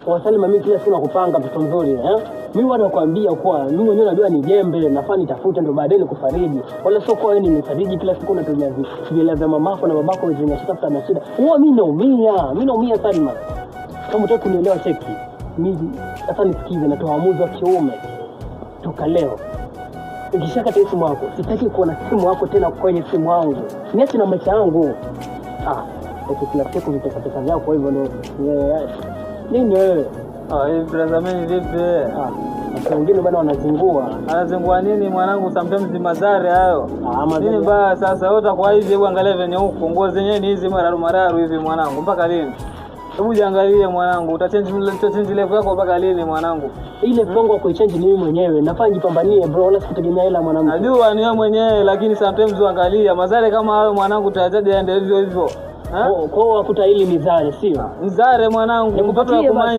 Wasalima mimi kila siku nakupanga mtoto mzuri Mimi wana kuambia kwa mimi mwenyewe najua ni jembe nafaa nitafute ndo baadaye nikufariji. Wala sio kwa wewe nimefariji kila siku unatumia vile vya mamako na babako wenye shida na shida. Mimi naumia Salima. Kama unataka kunielewa cheki. Mimi sasa nisikize na tuamuzi wa kiume. Toka leo. Ukishaka simu yako, sitaki kuona simu yako tena kwenye simu yangu. Niache na maisha yangu. Kila siku vitaka vyako kwa hivyo ndio. Nini wewe? Brother mimi vipi? Watu wengine bado wanazingua. Anazingua nini mwanangu? Sometimes madhara hayo. Nini baya sasa wewe utakuwa hivi, hebu angalia venye huko nguo zenyewe ni hizi mararu hivi mwanangu, mpaka lini? Hebu jiangalie mwanangu, utachange level yako mpaka lini mwanangu? Ile mpango wa kuichange ni mimi mwenyewe. Nafaa nijipambanie bro, wala sikutegemea hela mwanangu. Najua ni wewe mwenyewe, lakini sometimes uangalia madhara kama hayo mwanangu, utajaje aende hivyo. Kwa hiyo wakuta hili mizare sio? Mzare mwanangu, mpaka